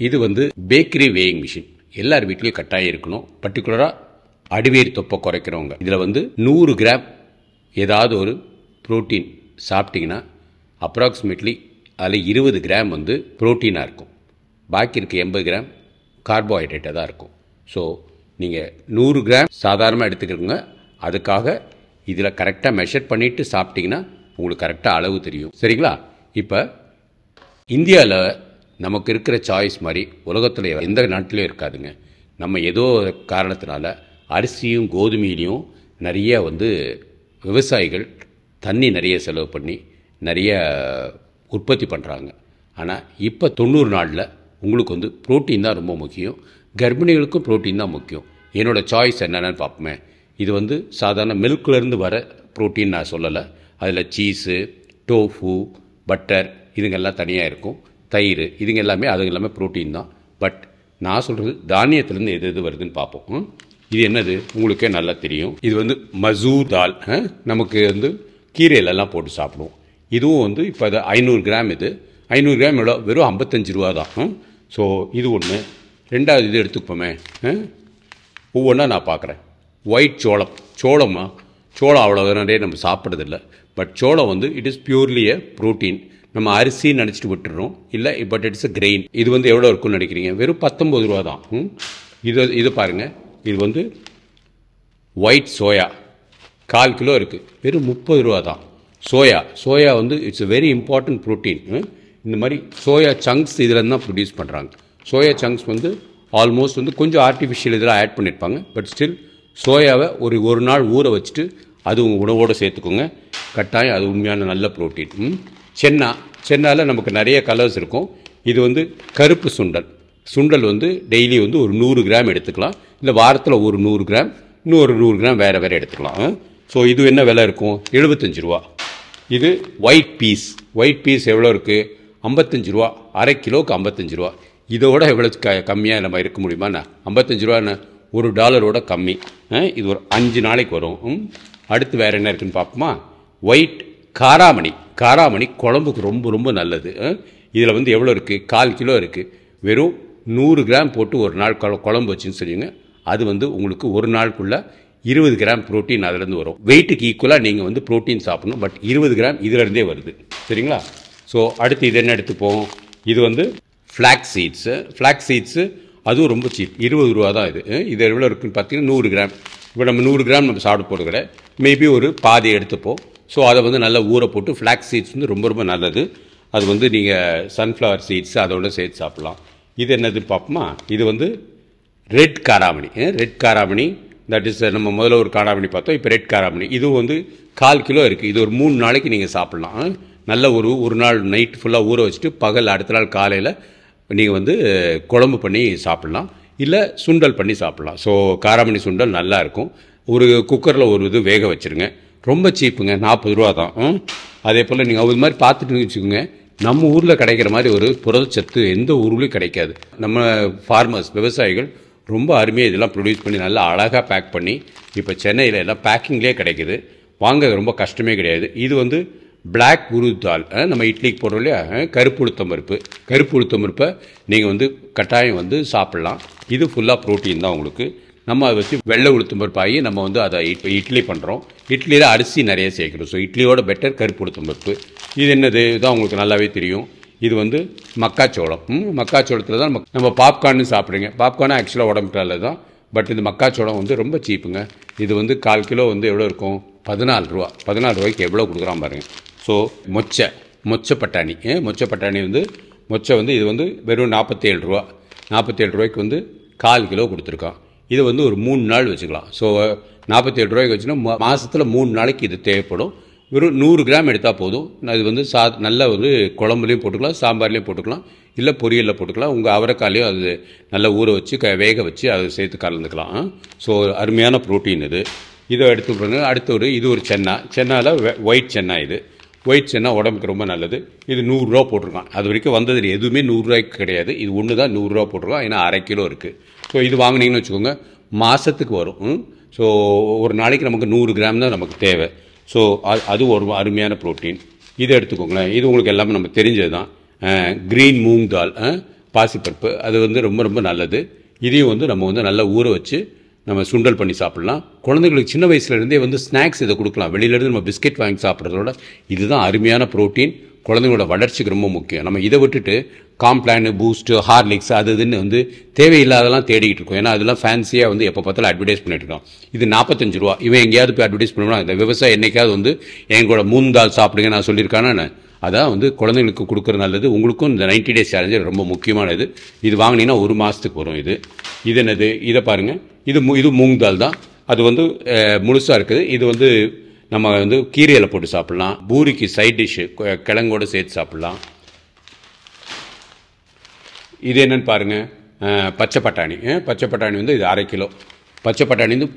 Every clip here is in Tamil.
இது வந்து பேக்கரி வேயிங் மிஷின் எல்லார் வீட்லேயும் கட்டாயம் இருக்கணும். பர்டிகுலராக அடிவேர் தொப்பை குறைக்கிறவங்க இதில் வந்து 100 கிராம் ஏதாவது ஒரு ப்ரோட்டீன் சாப்பிட்டிங்கன்னா அப்ராக்சிமேட்லி அதில் 20 கிராம் வந்து ப்ரோட்டீனாக இருக்கும். பாக்கி இருக்க 80 கிராம் கார்போஹைட்ரேட்டாக தான் இருக்கும். ஸோ நீங்கள் 100 கிராம் சாதாரணமாக எடுத்துக்கிறோங்க. அதுக்காக இதில் கரெக்டாக மெஷர் பண்ணிவிட்டு சாப்பிட்டிங்கன்னா உங்களுக்கு கரெக்டாக அளவு தெரியும். சரிங்களா? இப்போ இந்தியாவில் நமக்கு இருக்கிற சாய்ஸ் மாதிரி உலகத்தில் எந்த நாட்டிலையும் இருக்காதுங்க. நம்ம ஏதோ காரணத்தினால அரிசியும் கோதுமையிலையும் நிறைய வந்து விவசாயிகள் தண்ணி நிறைய செலவு பண்ணி நிறைய உற்பத்தி பண்ணுறாங்க. ஆனால் இப்போ 90 நாளில் உங்களுக்கு வந்து ப்ரோட்டீன் தான் ரொம்ப முக்கியம். கர்ப்பிணிகளுக்கும் ப்ரோட்டீன் தான் முக்கியம். என்னோடய சாய்ஸ் என்னென்னு பார்ப்போமே. இது வந்து சாதாரண மில்க்லேருந்து வர ப்ரோட்டீன் நான் சொல்லலை. அதில் சீஸு, டோஃபு, பட்டர் இதுங்கெல்லாம் தனியாக இருக்கும். தயிர் இதுங்க எல்லாமே அது எல்லாமே ப்ரோட்டீன் தான். பட் நான் சொல்கிறது தானியத்துலேருந்து எது எது வருதுன்னு பார்ப்போம். இது என்னது உங்களுக்கே நல்லா தெரியும். இது வந்து மசூர் தால். நமக்கு வந்து கீரையிலெல்லாம் போட்டு சாப்பிடுவோம். இதுவும் வந்து இப்போ அது 500 கிராம். இது 500 கிராம் எவ்வளோ? வெறும் 55 ரூபா தான். ஸோ இது ஒன்று. ரெண்டாவது இது எடுத்துப்போமே. ஒவ்வொன்றா நான் பார்க்குறேன். ஒயிட் சோளம் அவ்வளோ நிறைய நம்ம சாப்பிட்றதில்ல. பட் சோளம் வந்து it is purely a protein. நம்ம அரிசின்னு நினச்சிட்டு விட்டுறோம். இல்லை, பட் இட்ஸ் எ கிரெயின். இது வந்து எவ்வளோ இருக்குன்னு நினைக்கிறீங்க? வெறும் 19 ரூபா தான். இது பாருங்கள். இது வந்து ஒயிட் சோயா 1/4 கிலோ இருக்குது. வெறும் 30 ரூபா தான். சோயா வந்து it's a very important protein. இந்த மாதிரி சோயா சங்க்ஸ் இதில் தான் ப்ரொடியூஸ் பண்ணுறாங்க. சோயா சங்க்ஸ் வந்து ஆல்மோஸ்ட் வந்து கொஞ்சம் ஆர்டிஃபிஷியல் இதெல்லாம் ஆட் பண்ணியிருப்பாங்க. பட் ஸ்டில் சோயாவை ஒரு நாள் ஊற வச்சுட்டு அது உங்கள் உணவோடு சேர்த்துக்கோங்க. கட்டாயம் அது உண்மையான நல்ல ப்ரோட்டீன். சென்னாவில் நமக்கு நிறைய கலர்ஸ் இருக்கும். இது வந்து கருப்பு சுண்டல் வந்து டெய்லி வந்து ஒரு 100 கிராம் எடுத்துக்கலாம். இல்லை வாரத்தில் ஒரு 100 கிராம், இன்னும் ஒரு 100 கிராம் வேறு எடுத்துக்கலாம். ஸோ இது என்ன விலை இருக்கும்? 75 ரூபா. இது ஒயிட் பீஸ் எவ்வளோ இருக்குது? 55 ரூபா. அரை கிலோவுக்கு 55 ரூபா. இதோட எவ்வளோ கம்மியாக நம்ம இருக்க முடியுமா? 55 ரூபான்னு $1 கம்மி. இது ஒரு 5 நாளைக்கு வரும். அடுத்து வேறு என்ன இருக்குதுன்னு பார்ப்போமா? ஒயிட் காராமணி குழம்புக்கு ரொம்ப ரொம்ப நல்லது. இதில் வந்து எவ்வளோ இருக்குது? 1/4 கிலோ இருக்குது. வெறும் 100 கிராம் போட்டு ஒரு நாள் குழம்பு வச்சுன்னு சொல்லுங்க. அது வந்து உங்களுக்கு ஒரு நாளுக்குள்ளே 20 கிராம் ப்ரோட்டீன் அதிலேருந்து வரும். வெயிட்டுக்கு ஈக்குவலாக நீங்கள் வந்து ப்ரோட்டீன் சாப்பிடணும். பட் 20 கிராம் இதிலேருந்தே வருது. சரிங்களா? ஸோ அடுத்து இது என்ன எடுத்துப்போம்? இது வந்து ஃப்ளாக்ஸ் சீட்ஸு அதுவும் ரொம்ப சீப். 20 ரூபா தான் இது. இது எவ்வளோ இருக்குன்னு பார்த்தீங்கன்னா 100 கிராம். இப்போ நம்ம 100 கிராம் நம்ம சாப்பிட போகிறது கிடையாது. மேபி ஒரு பாதி எடுத்துப்போம். ஸோ அதை வந்து நல்லா ஊற போட்டு ஃப்ளாக்ஸ் சீட்ஸ் வந்து ரொம்ப ரொம்ப நல்லது. அது வந்து நீங்கள் சன்ஃப்ளவர் சீட்ஸ் அதோட சேர்த்து சாப்பிட்லாம். இது என்னது பார்ப்போமா? இது வந்து ரெட் காராமணி. தட் இஸ் நம்ம முதல்ல ஒரு காராமணி பார்த்தோம். இப்போ ரெட் காராமணி. இதுவும் வந்து 1/4 கிலோ இருக்குது. இது ஒரு 3 நாளைக்கு நீங்கள் சாப்பிட்லாம். நல்ல ஒரு நாள் நைட் ஃபுல்லாக ஊற வச்சுட்டு பகல் அடுத்த நாள் காலையில் நீங்கள் வந்து குழம்பு பண்ணி சாப்பிட்லாம். இல்லை சுண்டல் பண்ணி சாப்பிட்லாம். ஸோ காராமணி சுண்டல் நல்லா இருக்கும். ஒரு குக்கரில் ஒரு இது வேக வச்சுருங்க. ரொம்ப சீப்புங்க. 40 ரூபா தான். அதே போல் நீங்கள் அது மாதிரி பார்த்துட்டு வச்சுக்கோங்க. நம்ம ஊரில் கிடைக்கிற மாதிரி ஒரு புரதச்சத்து எந்த ஊர்லேயும் கிடைக்காது. நம்ம ஃபார்மர்ஸ் விவசாயிகள் ரொம்ப அருமையாக இதெல்லாம் ப்ரொடியூஸ் பண்ணி நல்லா அழகாக பேக் பண்ணி இப்போ சென்னையில் எல்லாம் பேக்கிங்லேயே கிடைக்குது. வாங்க ரொம்ப கஷ்டமே கிடையாது. இது வந்து பிளாக் உருத் தால். நம்ம இட்லிக்கு போடுறோம் இல்லையா? கருப்பு உளுத்தம் பருப்பை நீங்கள் வந்து கட்டாயம் வந்து சாப்பிட்லாம். இது ஃபுல்லாக ப்ரோட்டீன் தான் உங்களுக்கு. நம்ம அதை வச்சு வெள்ளை உளுத்தம் பருப்பு ஆகி நம்ம வந்து அதை இட்லி பண்ணுறோம். இட்லியில் அரிசி நிறைய சேர்க்குறோம். ஸோ இட்லியோட பெட்டர் கருப்பு உளுத்தம் பருப்பு. இது என்னது? இதுதான் உங்களுக்கு நல்லாவே தெரியும். இது வந்து மக்காச்சோளத்தில் தான் நம்ம பாப்கார்னு சாப்பிட்றீங்க. பாப்கார்னு ஆக்சுவலாக உடம்புக்கு நல்லது தான். பட் இது மக்காச்சோளம் வந்து ரொம்ப சீப்புங்க. இது வந்து 1/4 கிலோ வந்து எவ்வளோ இருக்கும்? 14 ரூபா. 14 ரூபாய்க்கு எவ்வளோ கொடுக்குறான் பாருங்க. ஸோ மொச்சை பட்டாணி வந்து இது வந்து வெறும் 47 ரூபா. 47 ரூபாய்க்கு வந்து 1/4 கிலோ கொடுத்துருக்கான். இதை வந்து ஒரு 3 நாள் வச்சுக்கலாம். ஸோ 47 ரூபாய்க்கு வச்சுன்னா மாதத்தில் 3 நாளைக்கு இது தேவைப்படும். வெறும் 100 கிராம் எடுத்தால் போதும். அது வந்து நல்லா வந்து குழம்புலையும் போட்டுக்கலாம், சாம்பார்லேயும் போட்டுக்கலாம், இல்லை பொரியலில் போட்டுக்கலாம். உங்கள் அவரைக்காலையும் அது நல்லா ஊற வச்சு வேக வச்சு அதை சேர்த்து கலந்துக்கலாம். ஸோ அருமையான ப்ரோட்டீன் இது. இதை எடுத்துக்கோங்க. அடுத்து இது ஒரு சென்னாவில் ஒயிட் சென்னா. இது ஒயிட் சென்னா உடம்புக்கு ரொம்ப நல்லது. இது 100 ரூபா போட்டிருக்கான். அது வரைக்கும் வந்தது எதுவுமே 100 ரூபாய்க்கு கிடையாது. இது ஒன்று தான் 100 ரூபா போட்டிருக்கான். ஏன்னா அரை கிலோ இருக்குது. ஸோ இது வாங்கினீங்கன்னு வச்சுக்கோங்க, மாதத்துக்கு வரும். ஸோ ஒரு நாளைக்கு நமக்கு 100 கிராம் தான் நமக்கு தேவை. ஸோ அது ஒரு அருமையான ப்ரோட்டீன். இதை எடுத்துக்கோங்களேன். இது உங்களுக்கு எல்லாமே நம்ம தெரிஞ்சது தான். க்ரீன் மூங் தால் பாசிப்பருப்பு அது வந்து ரொம்ப ரொம்ப நல்லது. இதையும் வந்து நம்ம வந்து நல்லா ஊற வச்சு நம்ம சுண்டல் பண்ணி சாப்பிட்லாம். குழந்தைங்களுக்கு சின்ன வயசுலேருந்தே வந்து ஸ்நாக்ஸ் இதை கொடுக்கலாம். வெளியிலேருந்து நம்ம பிஸ்கெட் வாங்கி சாப்பிட்றதோட இதுதான் அருமையான ப்ரோட்டீன், குழந்தைங்களோட வளர்ச்சிக்கு ரொம்ப முக்கியம். நம்ம இதை விட்டுட்டு காம்ப்ளான், பூஸ்ட்டு, ஹார்லிக்ஸ் அது இதுன்னு வந்து தேவையில்லாதெல்லாம் தேடிக்கிட்டு இருக்கோம். ஏன்னா அதெல்லாம் ஃபேன்சியாக வந்து எப்போ பார்த்தாலும் அட்வர்டைஸ் பண்ணிட்டு இருக்கோம். இது 45 ரூபா. இவன் எங்கேயாவது போய் அட்வர்டைஸ் பண்ணுவான். இந்த விவசாயம் என்னைக்காவது வந்து எங்களோட மூந்தால் சாப்பிடுங்க நான் சொல்லியிருக்கானே. அதான் வந்து குழந்தைங்களுக்கு கொடுக்குறது நல்லது. உங்களுக்கும் இந்த 90 டேஸ் சேலஞ்சு ரொம்ப முக்கியமானது. இது வாங்கினீங்கன்னா 1 மாதத்துக்கு வரும். இது என்னது, இதை பாருங்கள். இது மூங் தால் தான். அது வந்து முழுசாக இருக்குது. இது வந்து நம்ம வந்து கீரையில் போட்டு சாப்பிட்லாம். பூரிக்கு சைட் டிஷ்ஷு கிழங்கோடு சேர்த்து சாப்பிட்லாம். இது என்னன்னு பாருங்கள், பச்சை பட்டாணி. பச்சை பட்டாணி வந்து இது 1/2 கிலோ. பச்சை பட்டாணி வந்து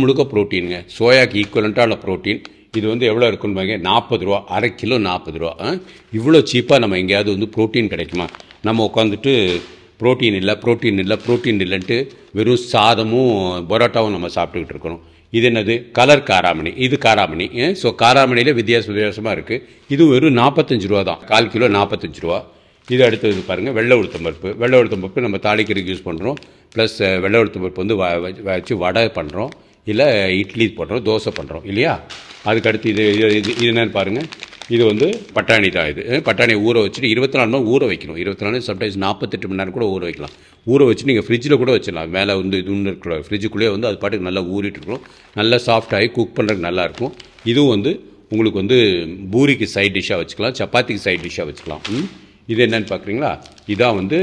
முழுக்க ப்ரோட்டீனுங்க. சோயாக்கு ஈக்குவலண்ட்டான ப்ரோட்டீன். இது வந்து எவ்வளோ இருக்குன்னு பாருங்க, 40 ரூபா. 1/2 கிலோ 40 ரூபா. இவ்வளோ சீப்பாக நம்ம எங்கேயாவது வந்து ப்ரோட்டீன் கிடைக்குமா? நம்ம உட்காந்துட்டு ப்ரோட்டீன் இல்லைன்ட்டு வெறும் சாதமும் பரோட்டாவும் நம்ம சாப்பிட்டுக்கிட்டு இருக்கிறோம். இது என்னது, கலர் காராமணி. இது காராமணி. ஸோ காராமணியில் வித்தியாசமாக இருக்குது. இது வெறும் 45 ரூபா தான். 1/4 கிலோ 45 ரூபா. இது அடுத்தது பாருங்கள், வெள்ளை உளுத்தம்பருப்பு. வெள்ளை உளுத்தம்பருப்பு நம்ம தாளிக்கிறதுக்கு யூஸ் பண்ணுறோம். ப்ளஸ் வெள்ளை உளுத்தம்பருப்பு வந்து வச்சு வடை பண்ணுறோம், இல்லை இட்லி போடுறோம், தோசை பண்ணுறோம் இல்லையா. அதுக்கடுத்து இது என்னென்னு பாருங்கள். இது வந்து பட்டாணி தான். இது பட்டாணியை ஊற வச்சுட்டு 24 மணி நேரம் ஊற வைக்கணும். 24 சம்டைம்ஸ் 48 மணி நேரம் கூட ஊற வைக்கலாம். ஊற வச்சு நீங்கள் ஃப்ரிட்ஜில் கூட வச்சிடலாம். மேலே வந்து இது ஒன்று இருக்கிற ஃப்ரிட்ஜுக்குள்ளேயே வந்து அது பாட்டுக்கு நல்லா ஊறிட்டு இருக்கணும். நல்லா சாஃப்டாகி குக் பண்ணுறதுக்கு நல்லாயிருக்கும். இதுவும் வந்து உங்களுக்கு வந்து பூரிக்கு சைட் டிஷ்ஷாக வச்சுக்கலாம், சப்பாத்திக்கு சைட் டிஷ்ஷாக வச்சுக்கலாம். இது என்னென்னு பார்க்குறீங்களா, இதான் வந்து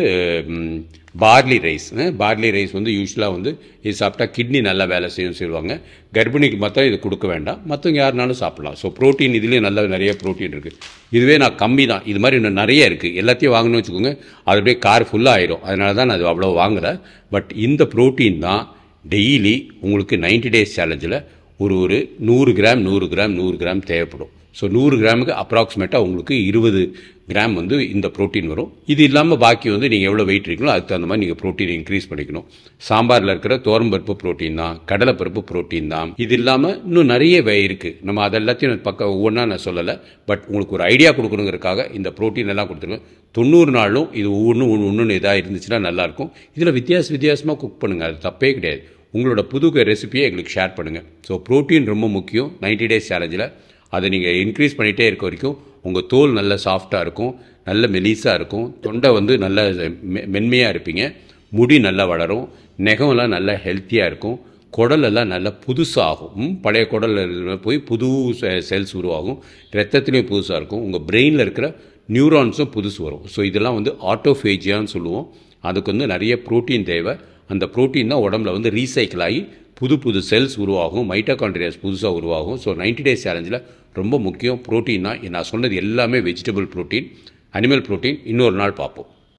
பார்லி ரைஸ். பார்லி ரைஸ் வந்து யூஸ்வலாக வந்து இது சாப்பிட்டா கிட்னி நல்லா வேலை செய்யும் சொல்லுவாங்க. கர்ப்பிணிக்கு மாத்திரம் இது கொடுக்க வேண்டாம், மற்றவங்க யாருனாலும் சாப்பிட்லாம். ஸோ ப்ரோட்டீன் இதுலேயும் நல்லா நிறைய ப்ரோட்டீன் இருக்குது. இதுவே நான் கம்மி தான். இது மாதிரி இன்னும் நிறைய இருக்குது. எல்லாத்தையும் வாங்கணும்னு வச்சுக்கோங்க, அது அப்படியே கார் ஃபுல்லாக ஆயிரும். அதனால தான் நான் அது அவ்வளோ வாங்கலை. பட் இந்த ப்ரோட்டீன் தான் டெய்லி உங்களுக்கு 90 டேஸ் சேலஞ்சில் ஒரு 100 கிராம் தேவைப்படும். ஸோ 100 கிராமுக்கு அப்ராக்சிமேட்டாக உங்களுக்கு 20 கிராம் வந்து இந்த ப்ரோட்டீன் வரும். இது இல்லாமல் பாக்கி வந்து நீங்கள் எவ்வளோ வெயிட் இருக்கீங்களோ அதுக்கு தகுந்த மாதிரி நீங்கள் ப்ரோட்டீன் இன்க்ரீஸ் பண்ணிக்கணும். சாம்பாரில் இருக்கிற தோரம்பருப்பு ப்ரோட்டீன் தான், கடலைப்பருப்பு ப்ரோட்டீன் தான். இது இல்லாமல் இன்னும் நிறைய இருக்குது. நம்ம அதெல்லாத்தையும் பக்கம் ஒவ்வொன்றா நான் சொல்லலை. பட் உங்களுக்கு ஒரு ஐடியா கொடுக்கணுங்கிறதுக்காக இந்த ப்ரோட்டீன் எல்லாம் கொடுத்துருங்க. 90 நாளும் இது ஒன்று எதாவது இருந்துச்சுன்னா நல்லாயிருக்கும். இதில் வித்தியாசமாக குக் பண்ணுங்கள், அது தப்பே கிடையாது. உங்களோட புது ரெசிபியை எங்களுக்கு ஷேர் பண்ணுங்கள். ஸோ ப்ரோட்டீன் ரொம்ப முக்கியம் 90 டேஸ் சேலஞ்சில். அதை நீங்கள் இன்க்ரீஸ் பண்ணிகிட்டே இருக்க வரைக்கும் உங்கள் தோல் நல்ல சாஃப்டாக இருக்கும், நல்ல மெலிசாக இருக்கும், தொண்டை வந்து நல்ல மென்மையாக இருப்பீங்க, முடி நல்லா வளரும், நெகமெல்லாம் நல்லா ஹெல்த்தியாக இருக்கும், குடலெல்லாம் நல்லா புதுசாகும். பழைய குடல் போய் புது செல்ஸ் உருவாகும், ரத்தத்துலேயும் புதுசாக இருக்கும், உங்கள் பிரெயினில் இருக்கிற நியூரான்ஸும் புதுசு வரும். ஸோ இதெல்லாம் வந்து ஆட்டோஃபேஜியான்னு சொல்லுவோம். அதுக்கு வந்து நிறைய ப்ரோட்டீன் தேவை. அந்த ப்ரோட்டீன் தான் உடம்புல வந்து ரீசைக்கிள் ஆகி புது செல்ஸ் உருவாகும், மைட்டோகாண்ட்ரியாஸ் புதுசாக உருவாகும். ஸோ 90 டேஸ் சேலஞ்சில் ரொம்ப முக்கியம் ப்ரோட்டீன் தான். நான் சொன்னது எல்லாமே வெஜிடபிள் ப்ரோட்டீன், அனிமல் ப்ரோட்டீன். இன்னொரு நாள் பார்ப்போம்.